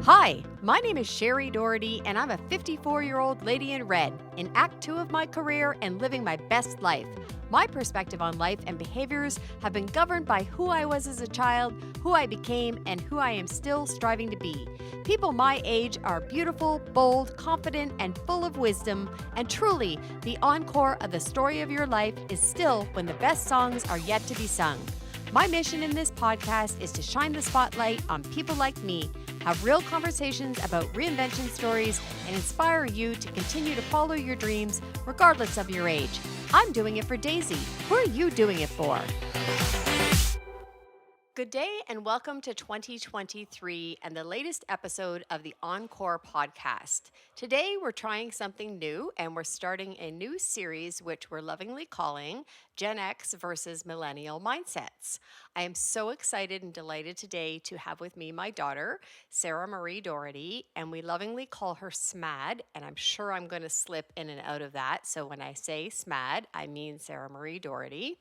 Hi, my name is Shari Doherty, and I'm a 54-year-old lady in red, in Act 2 of my career and living my best life. My perspective on life and behaviors have been governed by who I was as a child, who I became, and who I am still striving to be. People my age are beautiful, bold, confident, and full of wisdom, and truly, the encore of the story of your life is still when the best songs are yet to be sung. My mission in this podcast is to shine the spotlight on people like me, have real conversations about reinvention stories, and inspire you to continue to follow your dreams regardless of your age. I'm doing it for Daisy. Who are you doing it for? Good day and welcome to 2023 and the latest episode of the Encore Podcast. Today we're trying something new and we're starting a new series which we're lovingly calling Gen X versus Millennial Mindsets. I am so excited and delighted today to have with me my daughter, Sarah Marie Doherty, and we lovingly call her SMAD, and I'm sure I'm going to slip in and out of that. So when I say SMAD, I mean Sarah Marie Doherty.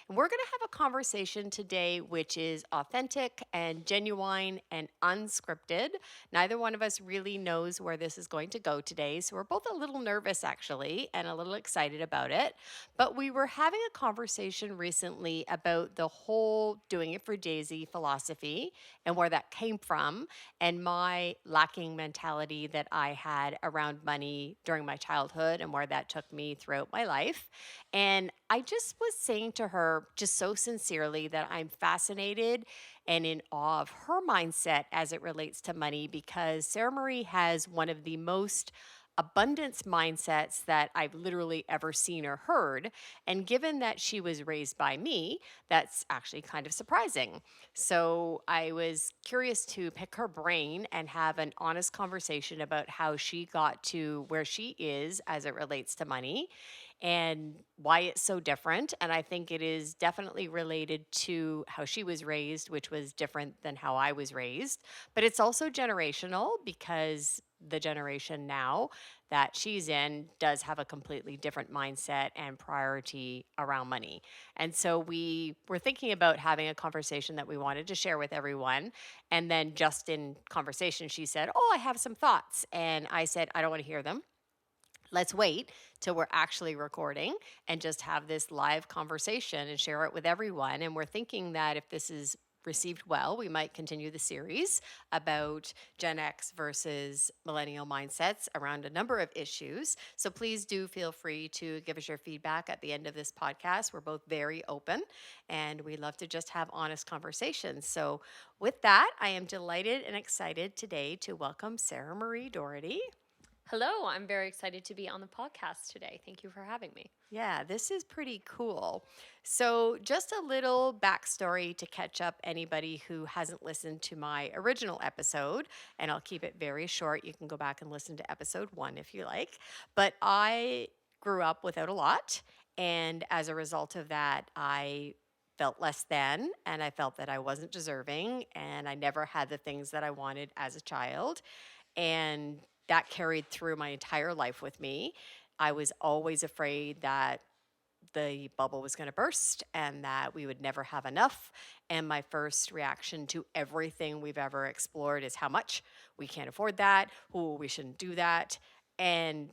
And we're going to have a conversation today which is authentic and genuine and unscripted. Neither one of us really knows where this is going to go today, so we're both a little nervous actually and a little excited about it. But we were having a conversation recently about the whole doing it for Daisy philosophy and where that came from and my lacking mentality that I had around money during my childhood and where that took me throughout my life. And I just was saying to her just so sincerely that I'm fascinated and in awe of her mindset as it relates to money because Sarah Marie has one of the most abundance mindsets that I've literally ever seen or heard. And given that she was raised by me, that's actually kind of surprising. So I was curious to pick her brain and have an honest conversation about how she got to where she is as it relates to money and why it's so different. And I think it is definitely related to how she was raised, which was different than how I was raised. But it's also generational because the generation now that she's in does have a completely different mindset and priority around money. And so we were thinking about having a conversation that we wanted to share with everyone. And then just in conversation, she said, "Oh, I have some thoughts." And I said, "I don't want to hear them. Let's wait till we're actually recording and just have this live conversation and share it with everyone." And we're thinking that if this is received well, we might continue the series about Gen X versus millennial mindsets around a number of issues. So please do feel free to give us your feedback at the end of this podcast. We're both very open and we love to just have honest conversations. So with that, I am delighted and excited today to welcome Sarah Marie Doherty. Hello, I'm very excited to be on the podcast today. Thank you for having me. Yeah, this is pretty cool. So, just a little backstory to catch up anybody who hasn't listened to my original episode, and I'll keep it very short. You can go back and listen to episode 1 if you like. But I grew up without a lot, and as a result of that, I felt less than, and I felt that I wasn't deserving, and I never had the things that I wanted as a child. And that carried through my entire life with me. I was always afraid that the bubble was going to burst and that we would never have enough. And my first reaction to everything we've ever explored is how much we can't afford that. Oh, we shouldn't do that. And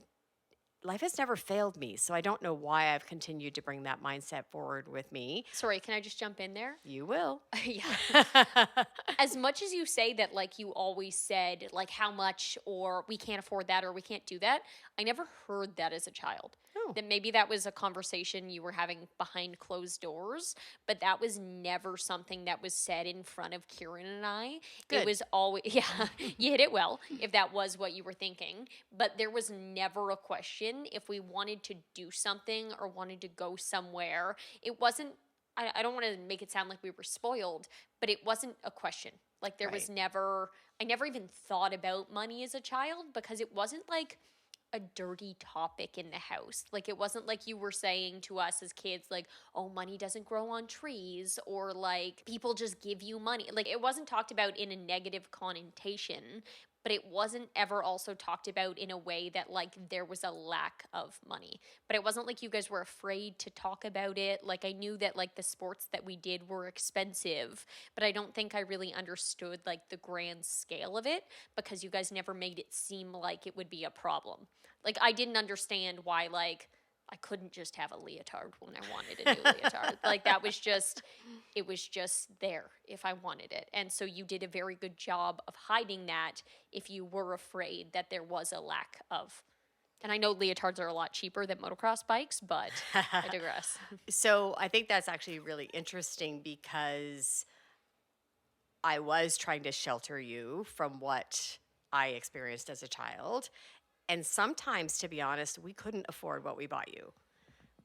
life has never failed me. So I don't know why I've continued to bring that mindset forward with me. Sorry, can I just jump in there? You will. Yeah. As much as you say that, like, you always said, like, how much, or we can't afford that, or we can't do that, I never heard that as a child. Oh. That maybe that was a conversation you were having behind closed doors, but that was never something that was said in front of Kieran and I. Good. It was always, yeah, you hit it well, if that was what you were thinking. But there was never a question if we wanted to do something or wanted to go somewhere. It wasn't, I don't want to make it sound like we were spoiled, but it wasn't a question. Like there was never, I never even thought about money as a child because it wasn't like a dirty topic in the house. Like it wasn't like you were saying to us as kids, like, oh, money doesn't grow on trees, or like people just give you money. Like it wasn't talked about in a negative connotation. but it wasn't ever also talked about in a way that like there was a lack of money. But it wasn't like you guys were afraid to talk about it. Like I knew that like the sports that we did were expensive, but I don't think I really understood like the grand scale of it because you guys never made it seem like it would be a problem. Like I didn't understand why like I couldn't just have a leotard when I wanted a new leotard. Like that was just, it was just there if I wanted it. And so you did a very good job of hiding that if you were afraid that there was a lack of. And I know leotards are a lot cheaper than motocross bikes, but I digress. So I think that's actually really interesting because I was trying to shelter you from what I experienced as a child. And sometimes, to be honest, we couldn't afford what we bought you,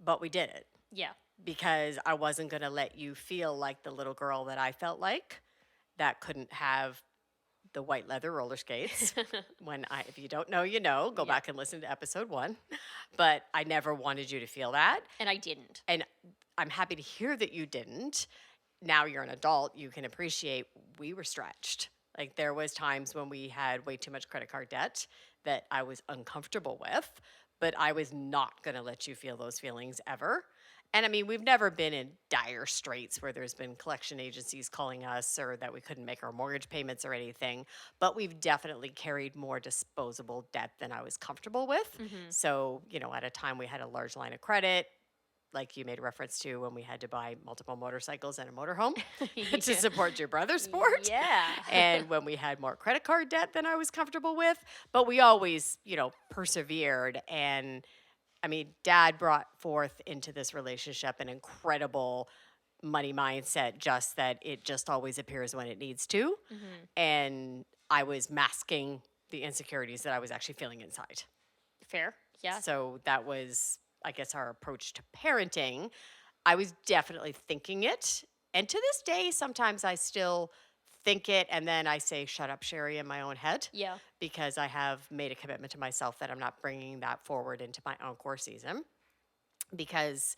but we did it Yeah. because I wasn't going to let you feel like the little girl that I felt like that couldn't have the white leather roller skates. If you don't know, you know, go back and listen to episode 1. But I never wanted you to feel that. And I didn't. And I'm happy to hear that you didn't. Now you're an adult, you can appreciate we were stretched. Like there was times when we had way too much credit card debt that I was uncomfortable with, but I was not going to let you feel those feelings ever. And I mean, we've never been in dire straits where there's been collection agencies calling us or that we couldn't make our mortgage payments or anything, but we've definitely carried more disposable debt than I was comfortable with. So, at a time we had a large line of credit, like you made a reference to when we had to buy multiple motorcycles and a motorhome to support your brother's sport. Yeah. And when we had more credit card debt than I was comfortable with. But we always, persevered. And I mean, Dad brought forth into this relationship an incredible money mindset, just that it just always appears when it needs to. And I was masking the insecurities that I was actually feeling inside. Fair. Yeah. So that was, I guess, our approach to parenting. I was definitely thinking it. And to this day, sometimes I still think it and then I say, shut up, Shari, in my own head. Yeah. Because I have made a commitment to myself that I'm not bringing that forward into my Encore season because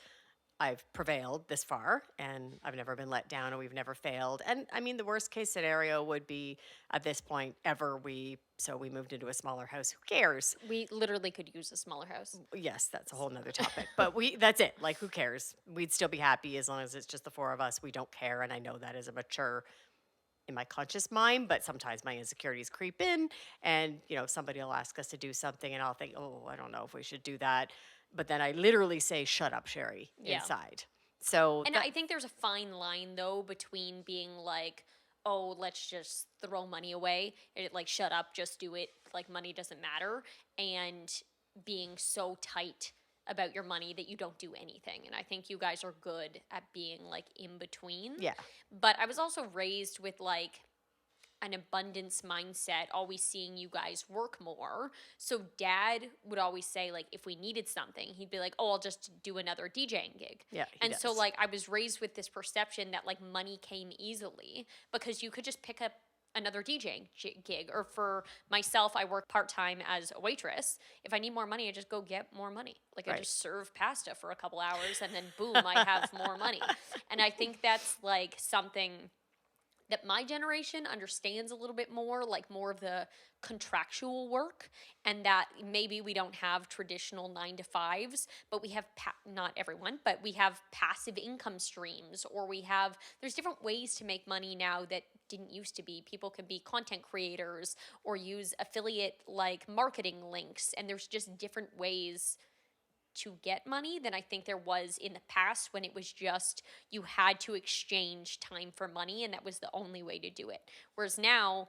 I've prevailed this far and I've never been let down and we've never failed. And I mean, the worst case scenario would be at this point ever we moved into a smaller house. Who cares? We literally could use a smaller house. Yes, that's a whole nother topic. But that's it. Like, who cares? We'd still be happy as long as it's just the 4 of us. We don't care. And I know that is a mature in my conscious mind, but sometimes my insecurities creep in and, somebody will ask us to do something and I'll think, oh, I don't know if we should do that. But then I literally say, shut up, Shari, inside. So, and I think there's a fine line though between being like, oh, let's just throw money away. Like, shut up, just do it. Like, money doesn't matter. And being so tight about your money that you don't do anything. And I think you guys are good at being like in between. Yeah. But I was also raised with like an abundance mindset, always seeing you guys work more. So Dad would always say, like, if we needed something, he'd be like, oh, I'll just do another DJing gig. Yeah. And so like I was raised with this perception that like money came easily because you could just pick up another DJing gig. Or for myself, I work part-time as a waitress. If I need more money, I just go get more money. Like I just serve pasta for a couple hours and then boom, I have more money. And I think that's like something that my generation understands a little bit more, like more of the contractual work, and that maybe we don't have traditional 9-to-5s, but we have, not everyone, but we have passive income streams, or there's different ways to make money now that didn't used to be. People can be content creators or use affiliate like marketing links, and there's just different ways to get money than I think there was in the past when it was just you had to exchange time for money and that was the only way to do it. Whereas now,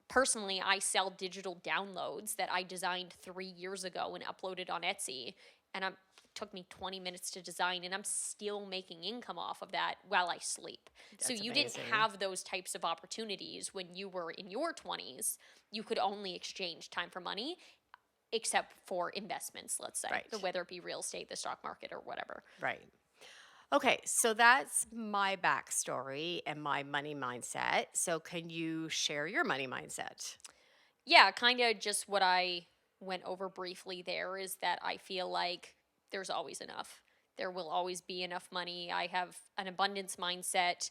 personally, I sell digital downloads that I designed 3 years ago and uploaded on Etsy, and it took me 20 minutes to design, and I'm still making income off of that while I sleep. That's so you amazing. didn't have those types of opportunities when you were in your 20s. You could only exchange time for money, except for investments, let's say, Right. whether it be real estate, the stock market, or whatever. Right. Okay, so that's my backstory and my money mindset. So can you share your money mindset? Yeah, kind of just what I went over briefly there is that I feel like there's always enough. There will always be enough money. I have an abundance mindset,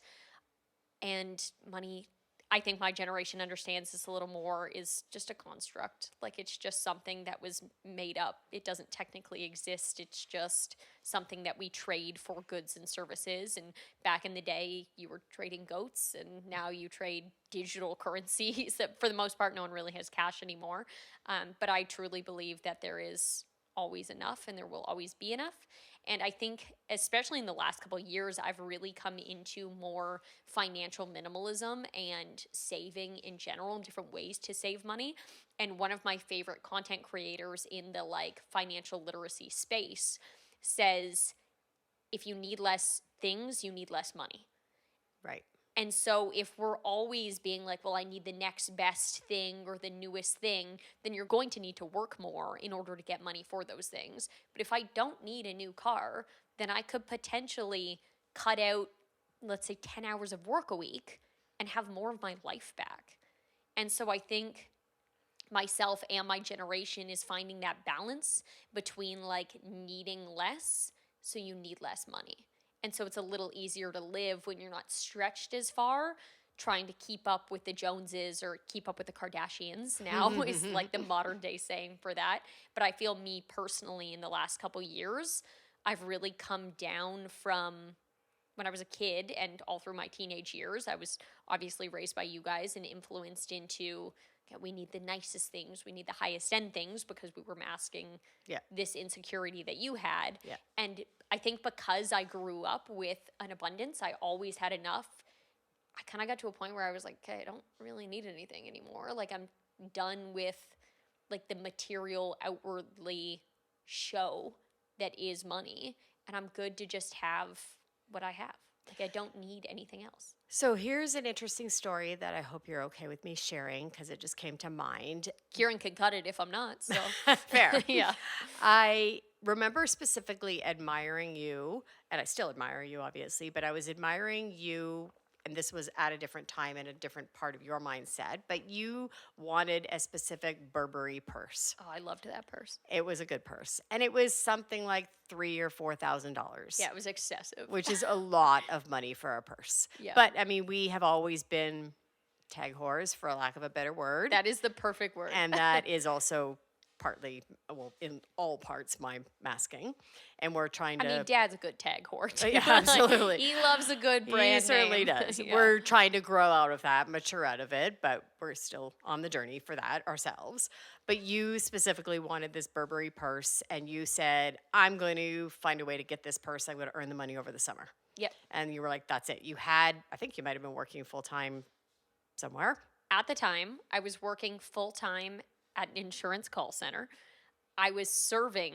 and money, I think my generation understands this a little more, is just a construct. Like, it's just something that was made up. It doesn't technically exist. It's just something that we trade for goods and services. And back in the day, you were trading goats, and now you trade digital currencies that for the most part, no one really has cash anymore. But I truly believe that there is always enough and there will always be enough. And I think, especially in the last couple of years, I've really come into more financial minimalism and saving in general, and different ways to save money. And one of my favorite content creators in the like financial literacy space says, if you need less things, you need less money. Right. And so if we're always being like, well, I need the next best thing or the newest thing, then you're going to need to work more in order to get money for those things. But if I don't need a new car, then I could potentially cut out, let's say, 10 hours of work a week and have more of my life back. And so I think myself and my generation is finding that balance between like needing less, so you need less money. And so it's a little easier to live when you're not stretched as far, trying to keep up with the Joneses or keep up with the Kardashians now is like the modern day saying for that. But I feel me personally in the last couple years, I've really come down from when I was a kid and all through my teenage years. I was obviously raised by you guys and influenced into, okay, we need the nicest things, we need the highest end things, because we were masking this insecurity that you had. Yeah. And I think because I grew up with an abundance, I always had enough. I kind of got to a point where I was like, okay, I don't really need anything anymore. Like, I'm done with like the material outwardly show that is money, and I'm good to just have what I have. Like, I don't need anything else. So here's an interesting story that I hope you're okay with me sharing, because it just came to mind. Kieran can cut it if I'm not, so. Fair. Yeah. I remember specifically admiring you, and I still admire you, obviously, but I was admiring you, and this was at a different time and a different part of your mindset, but you wanted a specific Burberry purse. Oh, I loved that purse. It was a good purse, and it was something like $3,000 or $4,000. Yeah, it was excessive. Which is a lot of money for a purse. Yeah. But I mean, we have always been tag whores, for lack of a better word. That is the perfect word. And that is also partly, well, in all parts, my masking. And we're trying to... I mean, Dad's a good tag whore, too. Yeah, absolutely. He loves a good brand He certainly name. does. Yeah. We're trying to grow out of that, mature out of it, but we're still on the journey for that ourselves. But you specifically wanted this Burberry purse, and you said, I'm going to find a way to get this purse. I'm going to earn the money over the summer. Yep. And you were like, that's it. You had, I think you might have been working full-time somewhere. At the time, I was working full-time at an insurance call center. I was serving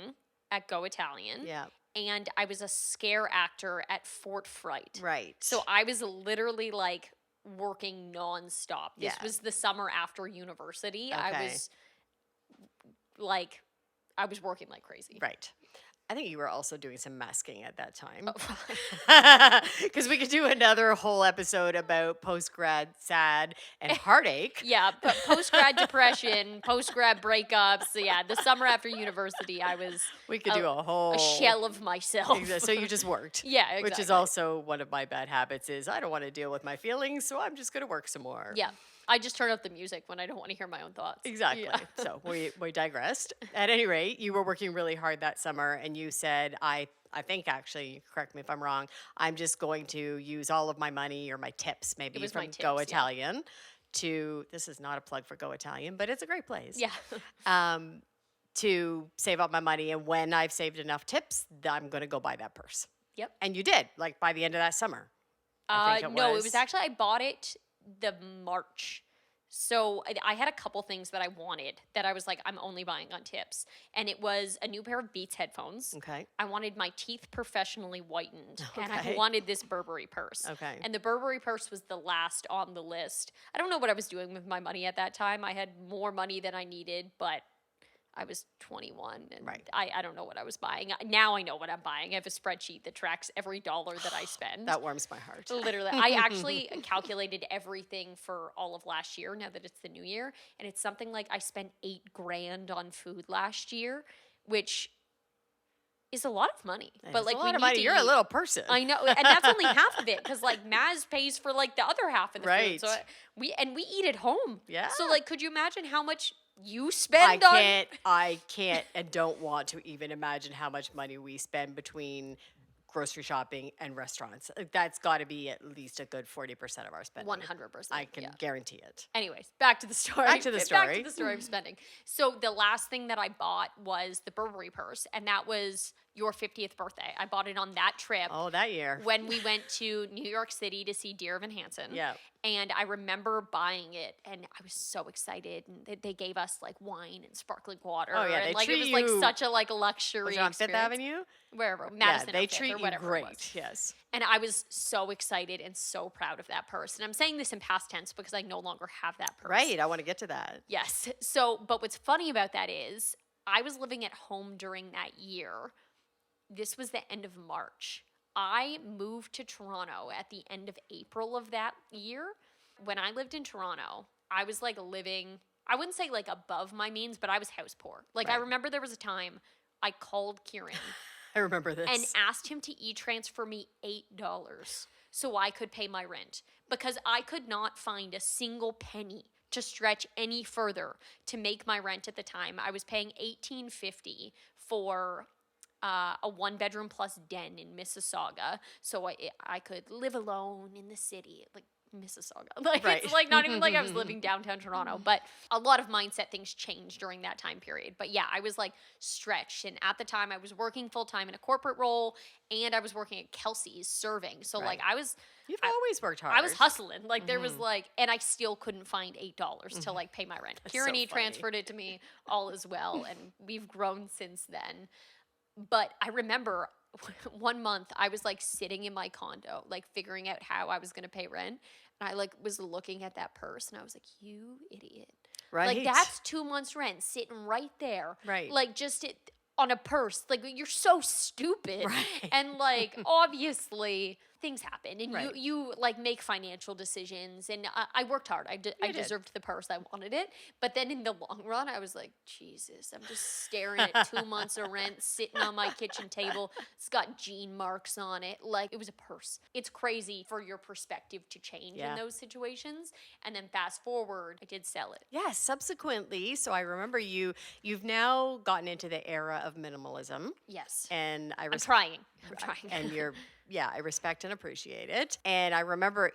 at Go Italian. Yeah. And I was a scare actor at Fort Fright. Right. So I was literally like working nonstop. This Yeah. was the summer after university. Okay. I was working like crazy. Right. I think you were also doing some masking at that time. Oh. Because we could do another whole episode about post-grad sad and heartache. Yeah, but post-grad depression, post-grad breakups. Yeah, the summer after university, I was We could do a whole... a shell of myself. So you just worked. Yeah, exactly. Which is also one of my bad habits is I don't want to deal with my feelings, so I'm just going to work some more. Yeah. I just turn up the music when I don't want to hear my own thoughts. Exactly. Yeah. So we digressed. At any rate, you were working really hard that summer, and you said, I think actually, correct me if I'm wrong, I'm just going to use all of my money or my tips maybe was from my tips, Go yeah. Italian to, this is not a plug for Go Italian, but it's a great place. Yeah. To save up my money, and when I've saved enough tips, I'm going to go buy that purse. Yep. And you did, like by the end of that summer. I think No, it was actually, I bought it the March. So I had a couple things that I wanted that I was like, I'm only buying on tips. And it was a new pair of Beats headphones. Okay. I wanted my teeth professionally whitened. And I Okay. wanted this Burberry purse. Okay. And the Burberry purse was the last on the list. I don't know what I was doing with my money at that time. I had more money than I needed, but I was 21 and Right. I don't know what I was buying. Now I know what I'm buying. I have a spreadsheet that tracks every dollar that I spend. That warms my heart. Literally. I actually calculated everything for all of last year now that it's the new year. And it's something like I spent $8,000 on food last year, which is a lot of money. And But it's like a we lot of need money. to You're a eat. little person. I know, and that's only half of it because like Maz pays for like the other half of the Right. food. So we eat at home. Yeah. So like, could you imagine how much you I spend on? can't and don't want to even imagine how much money we spend between grocery shopping and restaurants. That's got to be at least a good 40% of our spending. 100%. I can guarantee it. Anyways, back to the story. Back to the Back story. to the story of spending. So the last thing that I bought was the Burberry purse, and that was your 50th birthday. I bought it on that trip. Oh, that year. When we went to New York City to see Dear Evan Hansen. Yeah. And I remember buying it, and I was so excited. And they gave us like wine and sparkling water. Oh, yeah, and they like it treat was like you- such a like luxury Was it on Fifth experience. Avenue? Wherever, Yeah, Madison they or Fifth treat or you whatever it was. great. Yes. And I was so excited and so proud of that purse. And I'm saying this in past tense because I no longer have that purse. Right. I want to get to that. Yes. So, but what's funny about that is I was living at home during that year. This was the end of March. I moved to Toronto at the end of April of that year. When I lived in Toronto, I was like living, I wouldn't say like above my means, but I was house poor. Like I Right. remember there was a time I called Kieran I remember this. and asked him to e-transfer me $8 so I could pay my rent because I could not find a single penny to stretch any further to make my rent at the time. I was paying $18.50 for a one-bedroom plus den in Mississauga, so I could live alone in the city, like Mississauga. Like Right. it's like not even like I was living downtown Toronto, but a lot of mindset things changed during that time period. But yeah, I was like stretched, and at the time I was working full-time in a corporate role, and I was working at Kelsey's serving. So like Right. You've always worked hard. I was hustling. Like there was like, and I still couldn't find $8 to like pay my rent. Kieran so funny. transferred it to me, all is well, and we've grown since then. But I remember one month I was like sitting in my condo, like figuring out how I was going to pay rent. And I like was looking at that purse and I was like, you idiot. Right. Like that's 2 months rent sitting right there. Right. Like just on a purse. Like you're so stupid. Right. And like obviously things happen and Right. you like make financial decisions, and I worked hard. I did. deserved the purse. I wanted it. But then in the long run I was like, Jesus, I'm just staring at 2 months of rent sitting on my kitchen table. It's got gene marks on it. Like it was a purse. It's crazy for your perspective to change Yeah. in those situations. And then fast forward, I did sell it. Yeah, subsequently, so I remember you've now gotten into the era of minimalism, Yes. and I'm trying. and I respect and appreciate it. And I remember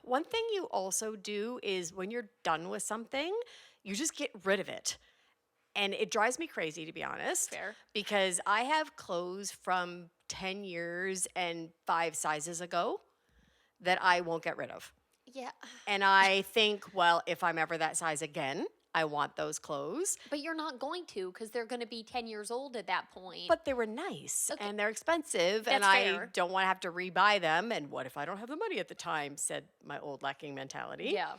one thing you also do is when you're done with something, you just get rid of it. And it drives me crazy, to be honest. Fair. Because I have clothes from 10 years and 5 sizes ago that I won't get rid of. Yeah. And I think, well, if I'm ever that size again, I want those clothes. But you're not going to because they're going to be 10 years old at that point. But they were nice Okay. and they're expensive, and That's I fair. don't want to have to rebuy them. And what if I don't have the money at the time? Said my old lacking mentality. yeah.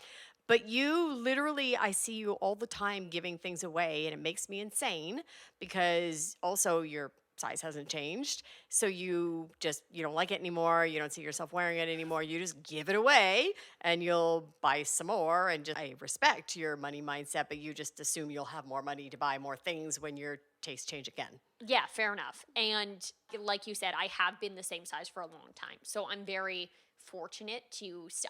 But you literally, I see you all the time giving things away, and it makes me insane because also your size hasn't changed. So you don't like it anymore. You don't see yourself wearing it anymore. You just give it away and you'll buy some more. And I respect your money mindset, but you just assume you'll have more money to buy more things when your tastes change again. Yeah, fair enough. And like you said, I have been the same size for a long time. So I'm very fortunate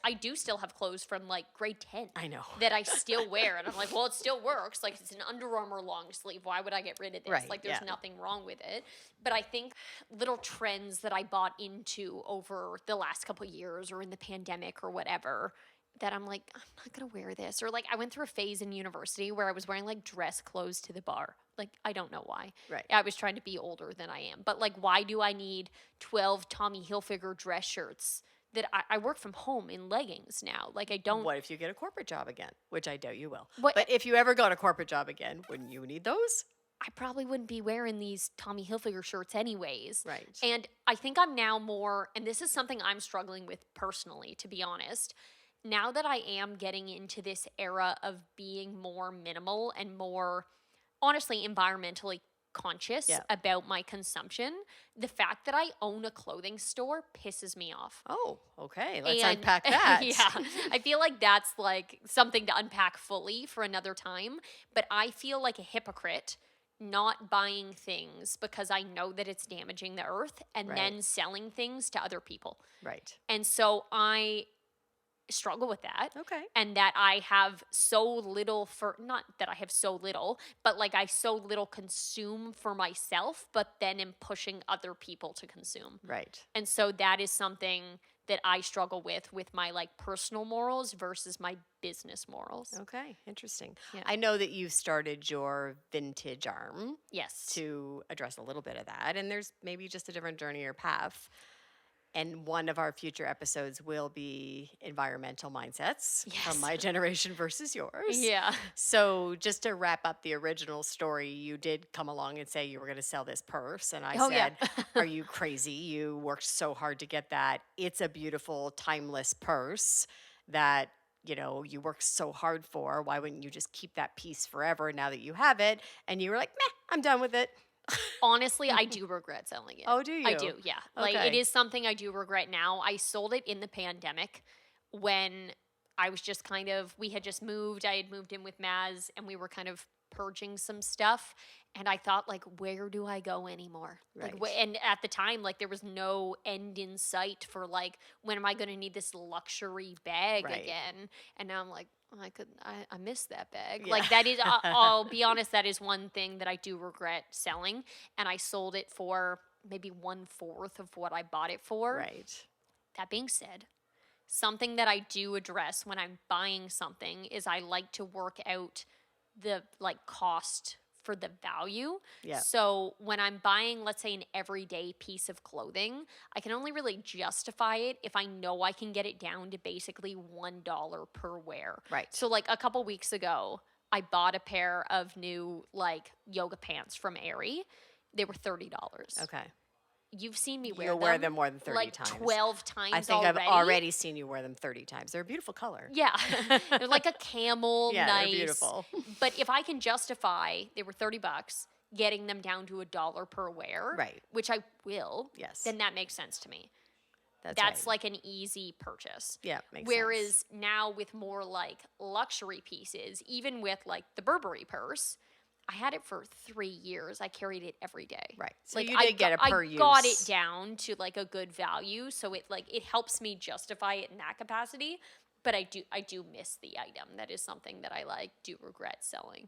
I do still have clothes from like grade 10. I know. That I still wear. And I'm like, well, it still works. Like it's an Under Armour long sleeve. Why would I get rid of this? Right, Like there's yeah. nothing wrong with it. But I think little trends that I bought into over the last couple of years or in the pandemic or whatever, that I'm like, I'm not going to wear this. Or like I went through a phase in university where I was wearing like dress clothes to the bar. Like, I don't know why. Right. I was trying to be older than I am. But like, why do I need 12 Tommy Hilfiger dress shirts that I work from home in leggings now? Like I don't. What if you get a corporate job again? Which I doubt you will. What- But if you ever got a corporate job again, wouldn't you need those? I probably wouldn't be wearing these Tommy Hilfiger shirts anyways. Right. And I think I'm now more, and this is something I'm struggling with personally, to be honest. Now that I am getting into this era of being more minimal and more, honestly, environmentally conscious Yeah. about my consumption, the fact that I own a clothing store pisses me off. Oh, okay. Let's And- unpack that. Yeah. I feel like that's like something to unpack fully for another time. But I feel like a hypocrite not buying things because I know that it's damaging the earth and then selling things to other people. Right. And so I struggle with that. Okay. And that I have so little not that I have so little, but like I so little consume for myself, but then am pushing other people to consume. Right. And so that is something that I struggle with my like personal morals versus my business morals. Okay, interesting. Yeah. I know that you've started your vintage arm. Yes. To address a little bit of that, and there's maybe just a different journey or path. And one of our future episodes will be environmental mindsets from my generation versus yours. Yeah. So just to wrap up the original story, you did come along and say you were going to sell this purse. And I said, are you crazy? You worked so hard to get that. It's a beautiful, timeless purse that, you know, you worked so hard for. Why wouldn't you just keep that piece forever now that you have it? And you were like, meh, I'm done with it. Honestly, I do regret selling it. Oh, do you? I do, yeah. Like, it is something I do regret now. I sold it in the pandemic when I was just kind of, we had just moved. I had moved in with Maz, and we were kind of purging some stuff. And I thought, like, where do I go anymore? Right. Like, and at the time, like, there was no end in sight for, like, when am I going to need this luxury bag again? And now I'm like, I miss that bag. Yeah. Like, that is, I'll be honest, that is one thing that I do regret selling. And I sold it for maybe 1/4 of what I bought it for. Right. That being said, something that I do address when I'm buying something is I like to work out the, like, cost for the value. Yeah. So when I'm buying, let's say, an everyday piece of clothing, I can only really justify it if I know I can get it down to basically $1 per wear. Right. So like a couple weeks ago, I bought a pair of new like yoga pants from Aerie. They were $30. Okay. You've seen me wear You'll them. wear them more than 30 like times. 12 times I think already. I've already seen you wear them 30 times. They're a beautiful color. Yeah. They're like a camel, yeah, nice. They're beautiful. But if I can justify, they were $30, getting them down to $1 per wear, right, which I will, yes, then that makes sense to me. That's right. like an easy purchase. Yeah, makes Whereas sense. now with more like luxury pieces, even with like the Burberry purse, I had it for 3 years. I carried it every day. Right. So like you did get a per use. I got it down to like a good value, so it helps me justify it in that capacity. But I do miss the item. That is something that I do regret selling.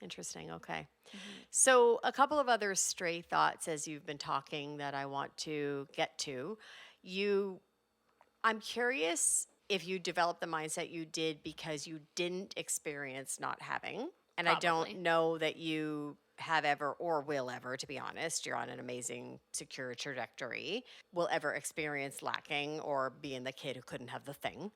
Interesting. Okay. Mm-hmm. So a couple of other stray thoughts as you've been talking that I want to get to. I'm curious if you developed the mindset you did because you didn't experience not having. And probably. I don't know that you have ever or will ever, to be honest, you're on an amazing, secure trajectory, will ever experience lacking or being the kid who couldn't have the thing.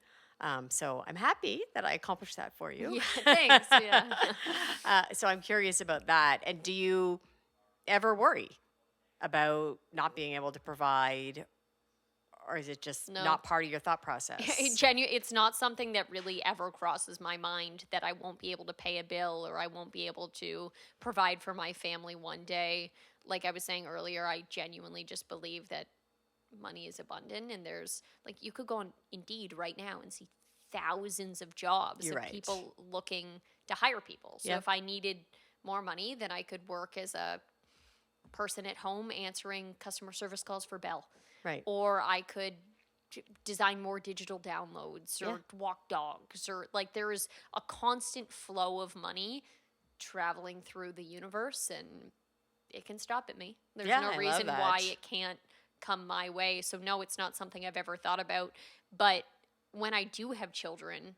So I'm happy that I accomplished that for you. Yeah, thanks. Yeah. So I'm curious about that. And do you ever worry about not being able to provide, or is it just not part of your thought process? It's not something that really ever crosses my mind that I won't be able to pay a bill or I won't be able to provide for my family one day. Like I was saying earlier, I genuinely just believe that money is abundant, and there's you could go on Indeed right now and see thousands of jobs of people looking to hire people. So if I needed more money, then I could work as a person at home answering customer service calls for Bell. Right. Or I could design more digital downloads or walk dogs, or there is a constant flow of money traveling through the universe, and it can stop at me. There's no reason why it can't come my way. So no, it's not something I've ever thought about. But when I do have children,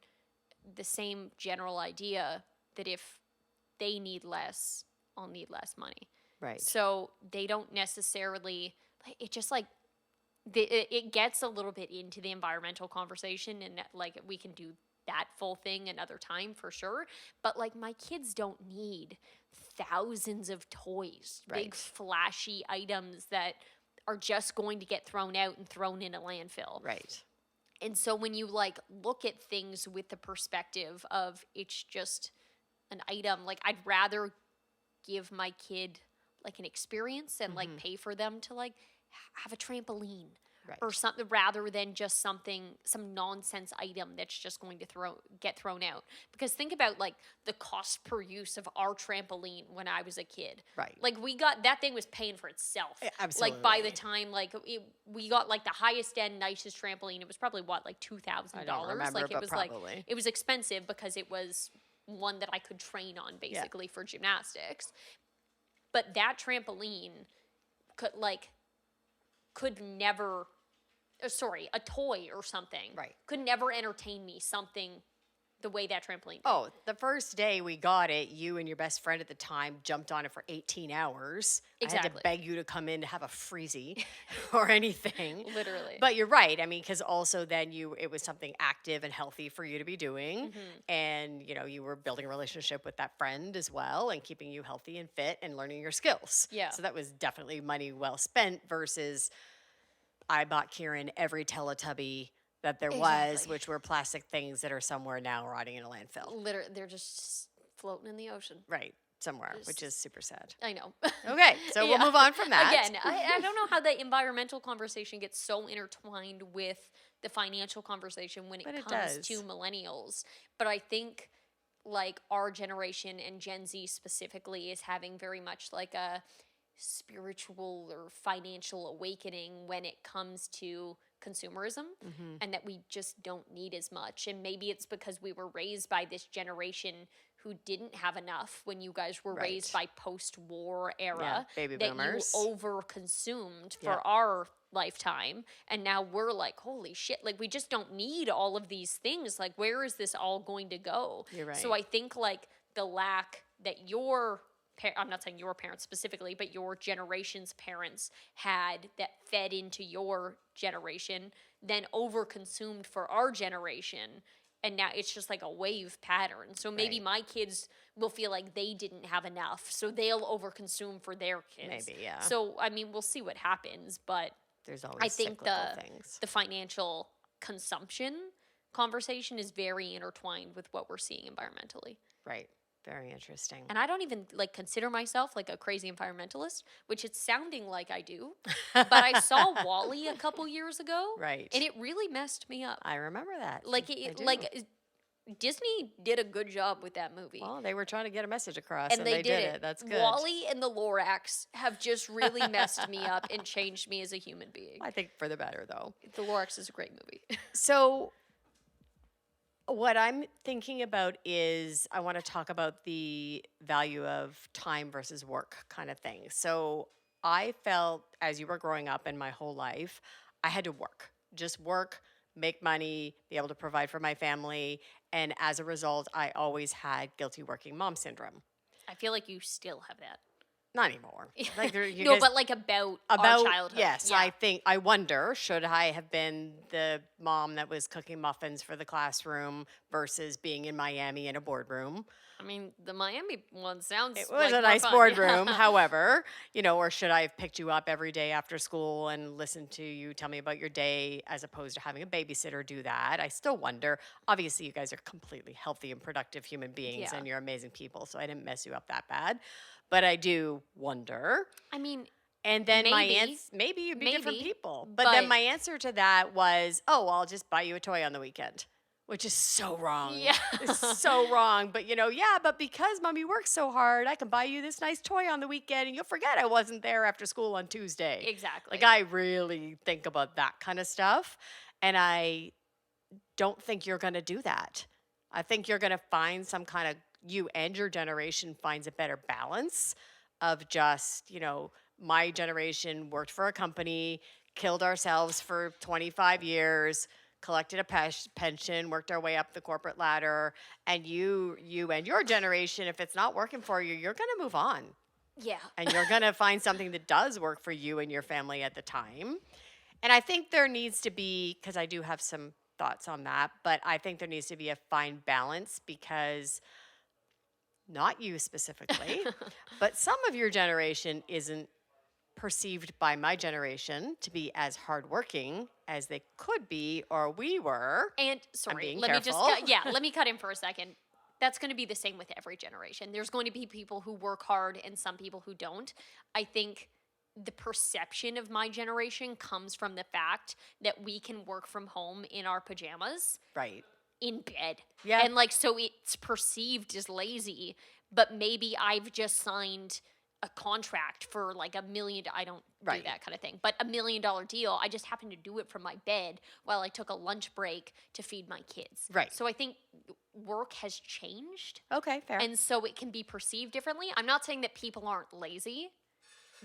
the same general idea that if they need less, I'll need less money. Right. So they don't necessarily, it just it gets a little bit into the environmental conversation, and we can do that full thing another time for sure. But my kids don't need thousands of toys, big flashy items that are just going to get thrown out and thrown in a landfill. Right. And so when you look at things with the perspective of it's just an item, I'd rather give my kid an experience and pay for them to have a trampoline Right. or something rather than just some nonsense item that's just going to get thrown out. Because think about like the cost per use of our trampoline when I was a kid. Right. Like we got that thing was paying for itself. Absolutely. Like by the time we got like the highest end, nicest trampoline, it was probably what, like $2,000. I don't remember, like it but was probably. like it was expensive because it was one that I could train on basically for gymnastics. But that trampoline could never, a toy or something, Right. could never entertain me something the way that trampoline did. Oh, the first day we got it, you and your best friend at the time jumped on it for 18 hours. I had to Exactly. beg you to come in to have a freezy or anything. Literally. But you're right. I mean, because also then it was something active and healthy for you to be doing. Mm-hmm. And, you were building a relationship with that friend as well and keeping you healthy and fit and learning your skills. Yeah. So that was definitely money well spent versus I bought Kieran every Teletubby that there was, Exactly. which were plastic things that are somewhere now rotting in a landfill. Literally, they're just floating in the ocean. Right, somewhere, which is super sad. I know. Okay, so we'll move on from that. Again, I don't know how the environmental conversation gets so intertwined with the financial conversation when it But it comes does. to millennials. But I think like our generation and Gen Z specifically is having very much like a spiritual or financial awakening when it comes to consumerism, and that we just don't need as much. And maybe it's because we were raised by this generation who didn't have enough when you guys were Right. raised by post-war era, Yeah, baby that boomers. you over-consumed for Yeah. our lifetime, and now we're like, holy shit, like we just don't need all of these things. Like where is this all going to go? You're right. So I think like the lack that I'm not saying your parents specifically, but your generation's parents had that fed into your generation, then overconsumed for our generation. And now it's just like a wave pattern. So maybe Right. my kids will feel like they didn't have enough, so they'll overconsume for their kids. Maybe, yeah. So, I mean, we'll see what happens. But There's always I think cyclical things. the financial consumption conversation is very intertwined with what we're seeing environmentally. Right, very interesting. And I don't even like consider myself like a crazy environmentalist, which it's sounding like I do. But I saw Wall-E a couple years ago, Right. and it really messed me up. I remember that. Like I it, do. like Disney did a good job with that movie. Well, they were trying to get a message across, and and they did it. That's good. Wall-E and the Lorax have just really messed me up and changed me as a human being. I think for the better, though. The Lorax is a great movie. So, what I'm thinking about is I want to talk about the value of time versus work kind of thing. So, I felt as you were growing up in my whole life, I had to work, just work, make money, be able to provide for my family. And as a result, I always had guilty working mom syndrome. I feel like you still have that. Not anymore. Like you No, guys- but like about our childhood. Yes, Yeah. I wonder, should I have been the mom that was cooking muffins for the classroom versus being in Miami in a boardroom? I mean, the Miami one sounds It was like a more nice fun. boardroom, Yeah. however, or should I have picked you up every day after school and listened to you tell me about your day as opposed to having a babysitter do that? I still wonder. Obviously, you guys are completely healthy and productive human beings Yeah. and you're amazing people, so I didn't mess you up that bad. But I do wonder. I mean, And then my Maybe. answer, maybe you'd be different Maybe, people. But then but- my answer to that was, oh, well, I'll just buy you a toy on the weekend, which is so wrong. Yeah. It's so wrong. But, yeah, but because mommy works so hard, I can buy you this nice toy on the weekend and you'll forget I wasn't there after school on Tuesday. exactly. Like, I really think about that kind of stuff. And I don't think you're going to do that. I think you're going to find some kind of, you and your generation finds a better balance of just, my generation worked for a company, killed ourselves for 25 years, collected a pension, worked our way up the corporate ladder, and you and your generation, if it's not working for you, you're going to move on. Yeah. And you're going to find something that does work for you and your family at the time. And I think there needs to be, because I do have some thoughts on that, but I think there needs to be a fine balance because not you specifically, but some of your generation isn't perceived by my generation to be as hardworking as they could be or we were. And sorry, being let me just careful. let me cut in for a second. That's going to be the same with every generation. There's going to be people who work hard and some people who don't. I think the perception of my generation comes from the fact that we can work from home in our pajamas Right. in bed. Yeah. And like, so it's perceived as lazy, but maybe I've just signed a contract for like $1 million. I don't do Right. that kind of thing, but $1 million deal. I just happened to do it from my bed while I took a lunch break to feed my kids. Right. So I think work has changed. Okay, fair. And so it can be perceived differently. I'm not saying that people aren't lazy,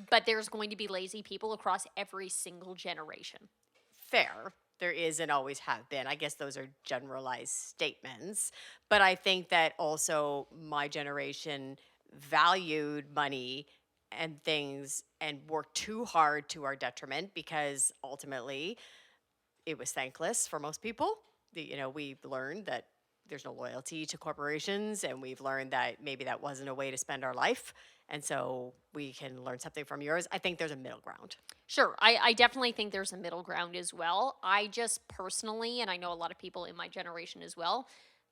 but there's going to be lazy people across every single generation. Fair. There is and always have been. I guess those are generalized statements. But I think that also my generation valued money and things and worked too hard to our detriment because ultimately it was thankless for most people. We've learned that there's no loyalty to corporations, and we've learned that maybe that wasn't a way to spend our life. And so we can learn something from yours. I think there's a middle ground. Sure. I definitely think there's a middle ground as well. I just personally, and I know a lot of people in my generation as well,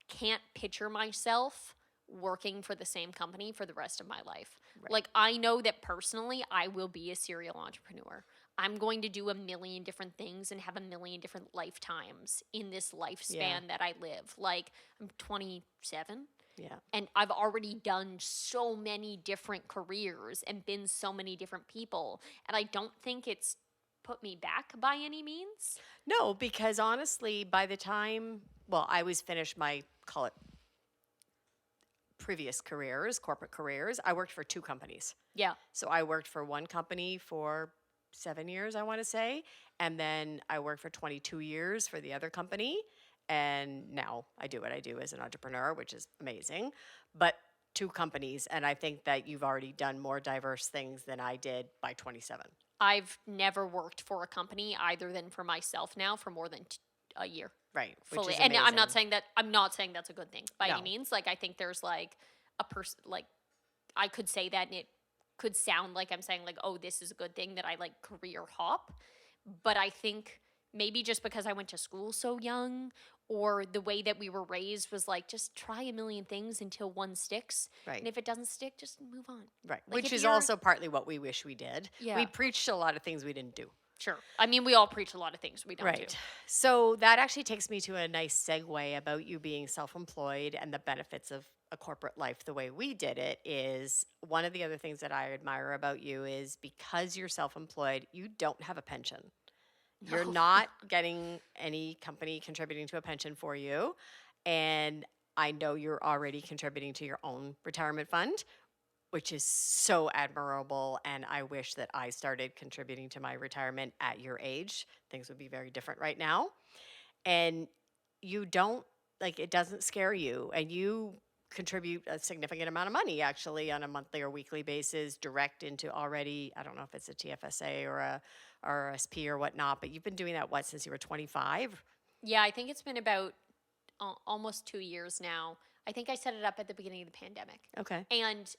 can't picture myself working for the same company for the rest of my life. Right. Like, I know that personally I will be a serial entrepreneur. I'm going to do a million different things and have a million different lifetimes in this lifespan that I live. Like, I'm 27. Yeah. And I've already done so many different careers and been so many different people. And I don't think it's put me back by any means. No, because honestly, by the time, I was finished my, call it, previous careers, corporate careers, I worked for 2 companies. Yeah. So I worked for one company for 7 years, I want to say. And then I worked for 22 years for the other company. And now I do what I do as an entrepreneur, which is amazing. But 2 companies. And I think that you've already done more diverse things than I did by 27. I've never worked for a company either than for myself now for more than a year. Right. Fully. Which is And amazing. I'm not saying that's a good thing by No. any means. Like, I think there's like a person, like, I could say that and it could sound like I'm saying like, oh, this is a good thing that I like career hop. But I think maybe just because I went to school so young, or the way that we were raised was like, just try a million things until one sticks. Right. And if it doesn't stick, just move on. Right. Like, Which if is you're- also partly what we wish we did. Yeah. We preached a lot of things we didn't do. Sure. I mean, we all preach a lot of things we don't do. So that actually takes me to a nice segue about you being self-employed and the benefits of a corporate life the way we did it. Is one of the other things that I admire about you is because you're self-employed, you don't have a pension. You're No. not getting any company contributing to a pension for you. And I know you're already contributing to your own retirement fund, which is so admirable. And I wish that I started contributing to my retirement at your age. Things would be very different right now. And you don't, like, it doesn't scare you. And you contribute a significant amount of money actually on a monthly or weekly basis direct into already, I don't know if it's a TFSA or a RSP or whatnot, but you've been doing that, since you were 25? Yeah, I think it's been about almost 2 years now. I think I set it up at the beginning of the pandemic. Okay. And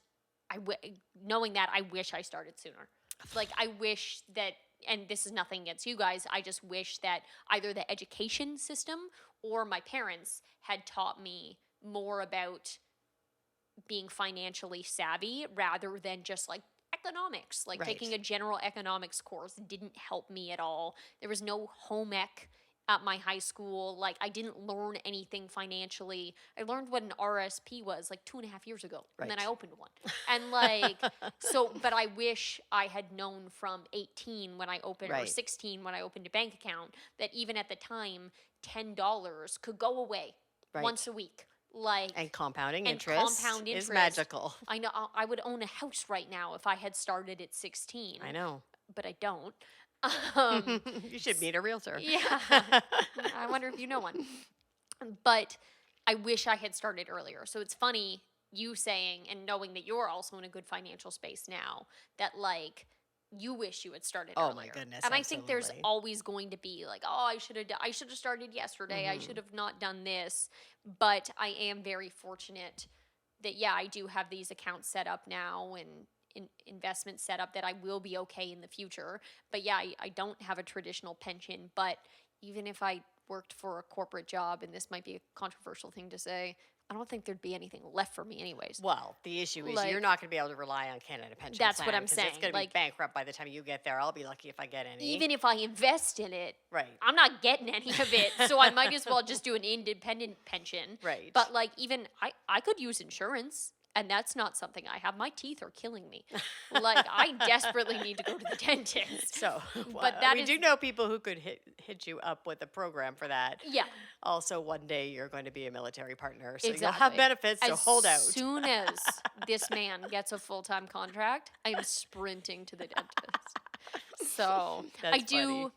knowing that, I wish I started sooner. Like, I wish that, and this is nothing against you guys, I just wish that either the education system or my parents had taught me more about being financially savvy rather than just like economics. Like, taking a general economics course didn't help me at all. There was no home ec at my high school. Like, I didn't learn anything financially. I learned what an RSP was like 2.5 years ago. And then I opened one. And like, but I wish I had known from 18 when I opened, or 16 when I opened a bank account, that even at the time, $10 could go away once a week. Like, and compound interest is magical. I know. I would own a house right now if I had started at 16. I know. But I don't. You should meet a realtor. Yeah. I wonder if you know one. But I wish I had started earlier. So it's funny you saying, and knowing that you're also in a good financial space now, that like, you wish you had started earlier. Oh my goodness. And I think there's always going to be like, oh, I should have started yesterday. I should have not done this. But I am very fortunate that, yeah, I do have these accounts set up now and investments set up that I will be okay in the future. But yeah, I don't have a traditional pension. But even if I worked for a corporate job, and this might be a controversial thing to say, I don't think there'd be anything left for me anyways. Well, the issue is Like- you're not going to be able to rely on Canada Pension That's Plan what I'm 'cause saying, It's going to like- be bankrupt by the time you get there. I'll be lucky if I get any. Even if I invest in it, Right. I'm not getting any of it. So I might as well just do an independent pension. Right. But like even I could use insurance. And that's not something I have. My teeth are killing me. Like I desperately need to go to the dentist. So, But that we is- do know people who could hit you up with a program for that. Yeah. Also, one day you're going to be a military partner, so you'll Exactly. have benefits. So As hold out. soon as this man gets a full-time contract, I am sprinting to the dentist. So That's I do.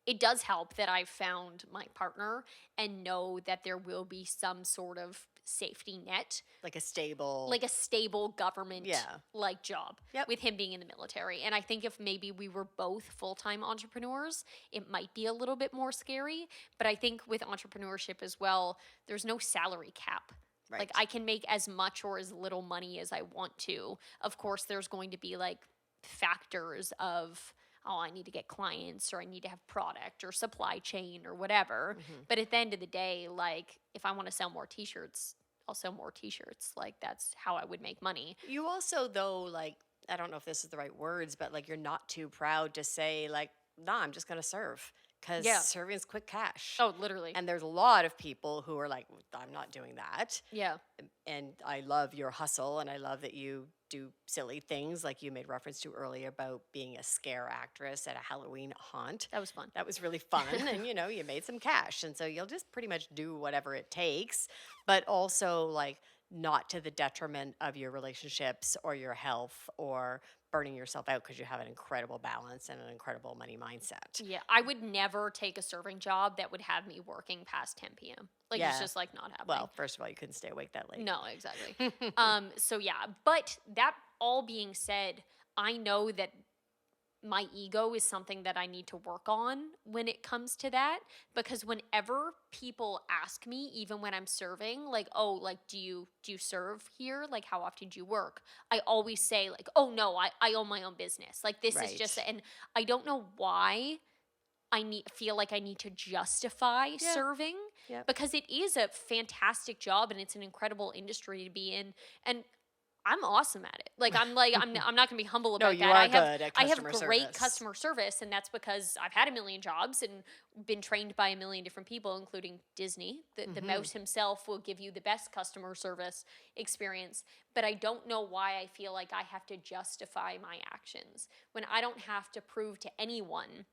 It does help that I've found my partner and know that there will be some sort of safety net, Like a stable. like a stable government Yeah. like job Yep. with him being in the military. And I think if maybe we were both full-time entrepreneurs, it might be a little bit more scary. But I think with entrepreneurship as well, there's no salary cap. Right. Like I can make as much or as little money as I want to. Of course, there's going to be like factors of, oh, I need to get clients or I need to have product or supply chain or whatever. But at the end of the day, like if I want to sell more t-shirts, I'll sell more t-shirts. Like that's how I would make money. You also, though, like, I don't know if this is the right words, but like you're not too proud to say, like, nah, I'm just going to serve. Because Yeah. serving is quick cash. Oh, literally. And there's a lot of people who are like, I'm not doing that. Yeah. And I love your hustle, and I love that you do silly things like you made reference to earlier about being a scare actress at a Halloween haunt. That was fun. That was really fun, and you made some cash, and so you'll just pretty much do whatever it takes, but also like not to the detriment of your relationships or your health or burning yourself out because you have an incredible balance and an incredible money mindset. Yeah, I would never take a serving job that would have me working past 10 p.m. Like it's Yeah. just like not happening. Well, first of all, you couldn't stay awake that late. No, exactly. So yeah, but that all being said, I know that my ego is something that I need to work on when it comes to that, because whenever people ask me, even when I'm serving, like, oh, like, do you serve here? Like, how often do you work? I always say like, oh no, I own my own business. Like this is just, Right. and I don't know why feel like I need to justify serving Yep. because it is a fantastic job and it's an incredible industry to be in, and I'm awesome at it. Like I'm not gonna be humble about No, you that. are I have good at I have customer great service. customer service, and that's because I've had a million jobs and been trained by a million different people, including Disney. The mouse himself will give you the best customer service experience. But I don't know why I feel like I have to justify my actions when I don't have to prove to anyone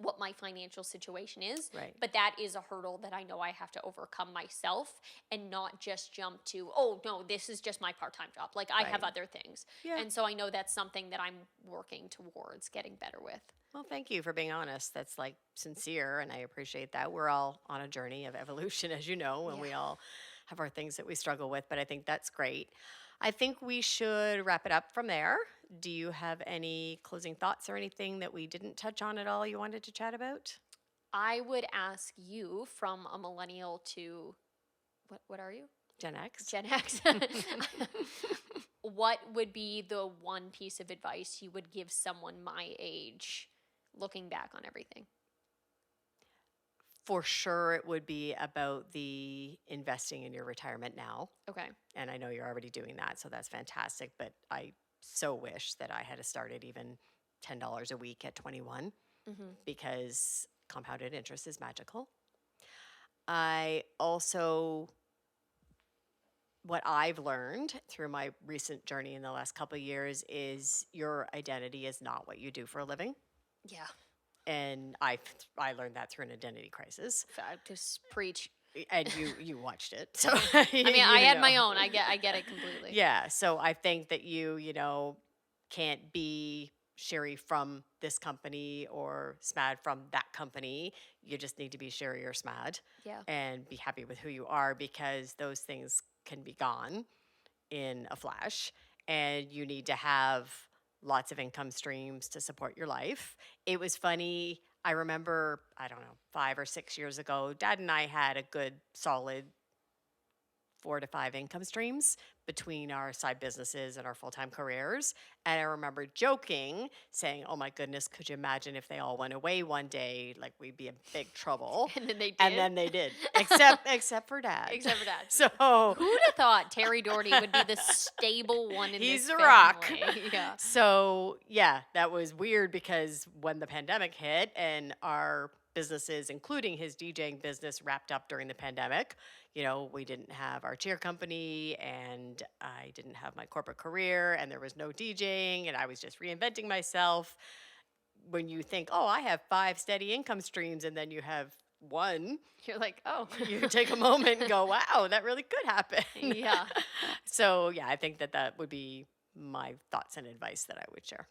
what my financial situation is. Right. But that is a hurdle that I know I have to overcome myself and not just jump to, oh, no, this is just my part-time job. Like I have Right. other things. Yeah. And so I know that's something that I'm working towards getting better with. Well, thank you for being honest. That's like sincere, and I appreciate that. We're all on a journey of evolution, as you know, and we all have our things that we struggle with, but I think that's great. I think we should wrap it up from there. Do you have any closing thoughts or anything that we didn't touch on at all you wanted to chat about? I would ask you, from a millennial to, what are you? Gen X? Gen X. What would be the one piece of advice you would give someone my age looking back on everything? For sure, it would be about the investing in your retirement now. Okay. And I know you're already doing that, so that's fantastic. But I so wish that I had started even $10 a week at 21 because compounded interest is magical. I also, what I've learned through my recent journey in the last couple of years is your identity is not what you do for a living. Yeah. And I learned that through an identity crisis. I just preach. And you watched it, so I mean, I had my own. I get it completely. Yeah, so I think that you can't be Shari from this company or Smad from that company. You just need to be Shari or Smad. Yeah. And be happy with who you are, because those things can be gone in a flash, and you need to have lots of income streams to support your life. It was funny. I remember, I don't know, 5 or 6 years ago, Dad and I had a good, solid 4 to 5 income streams between our side businesses and our full-time careers. And I remember joking, saying, "Oh my goodness, could you imagine if they all went away one day? Like we'd be in big trouble." And then they did. And then they did, except for Dad. Except for Dad. So Who'd have thought Terry Doherty would be the stable one in he's this a rock. family? Yeah. So yeah, that was weird because when the pandemic hit and our businesses, including his DJing business, wrapped up during the pandemic, we didn't have our cheer company and I didn't have my corporate career and there was no DJing and I was just reinventing myself. When you think, oh, I have 5 steady income streams and then you have one, You're like, oh. you take a moment and go, wow, that really could happen. Yeah. So yeah, I think that would be my thoughts and advice that I would share.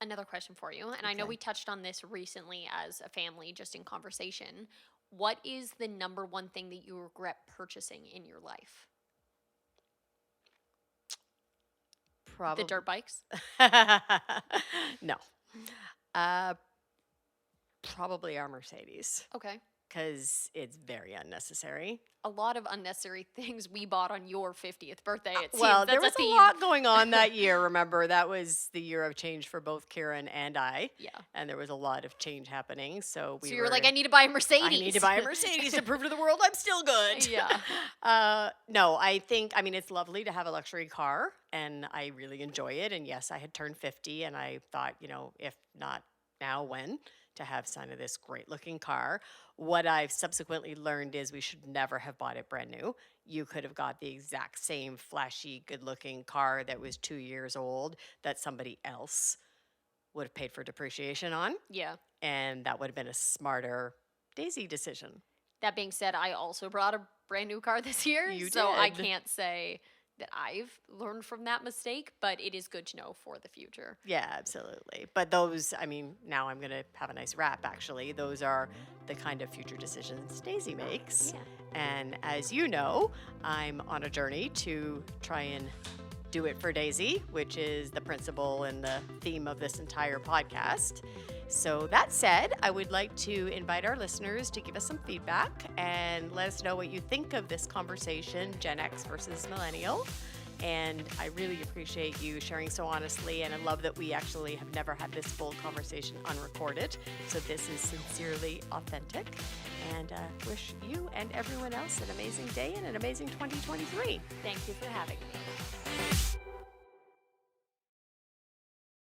Another question for you, and I know Okay. we touched on this recently as a family, just in conversation. What is the number one thing that you regret purchasing in your life? Probably The dirt bikes? No. Probably our Mercedes Okay. because it's very unnecessary. A lot of unnecessary things we bought on your 50th birthday. It seems Well, that's there was a theme. lot going on that year. Remember, that was the year of change for both Kieran and I. Yeah. And there was a lot of change happening. So So you were like, I need to buy a Mercedes. I need to buy a Mercedes to prove to the world I'm still good. Yeah. No, it's lovely to have a luxury car and I really enjoy it. And yes, I had turned 50 and I thought, if not now, when? To have signed of this great looking car. What I've subsequently learned is we should never have bought it brand new. You could have got the exact same flashy, good looking car that was 2 years old that somebody else would have paid for depreciation on. Yeah. And that would have been a smarter Daisy decision. That being said, I also brought a brand new car this year. You so I did. can't say that I've learned from that mistake, but it is good to know for the future. Yeah, absolutely. But those, now I'm going to have a nice wrap, actually. Those are the kind of future decisions Daisy makes. Yeah. And as you know, I'm on a journey to try and do it for Daisy, which is the principle and the theme of this entire podcast. So that said, I would like to invite our listeners to give us some feedback and let us know what you think of this conversation, Gen X versus Millennial. And I really appreciate you sharing so honestly, and I love that we actually have never had this full conversation unrecorded. So this is sincerely authentic, and wish you and everyone else an amazing day and an amazing 2023. Thank you for having me.